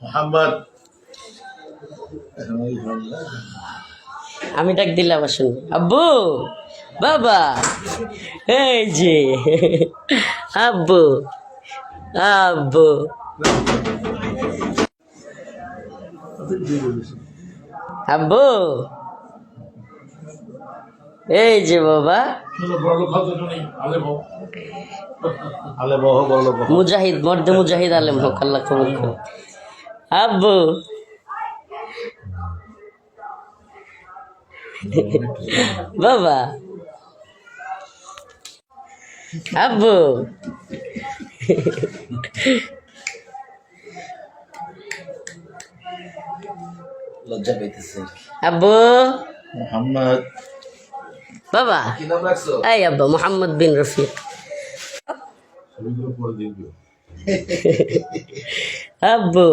মোহাম্মদ। আমি ডাক দিলাম আসুন আব্বু বাবা এই যে আব্বু আব্বু আব্বু এই যে বাবা মুজাহিদ মর্দে মুজাহিদ আলেম হোক আল্লাহ কবুল করে। আব্বু বাবা আব্বু লজ্জা পাইতেছে। আব্বু মোহাম্মদ। বাবা এই আব্বা মোহাম্মদ বিন রফিক। আব্বু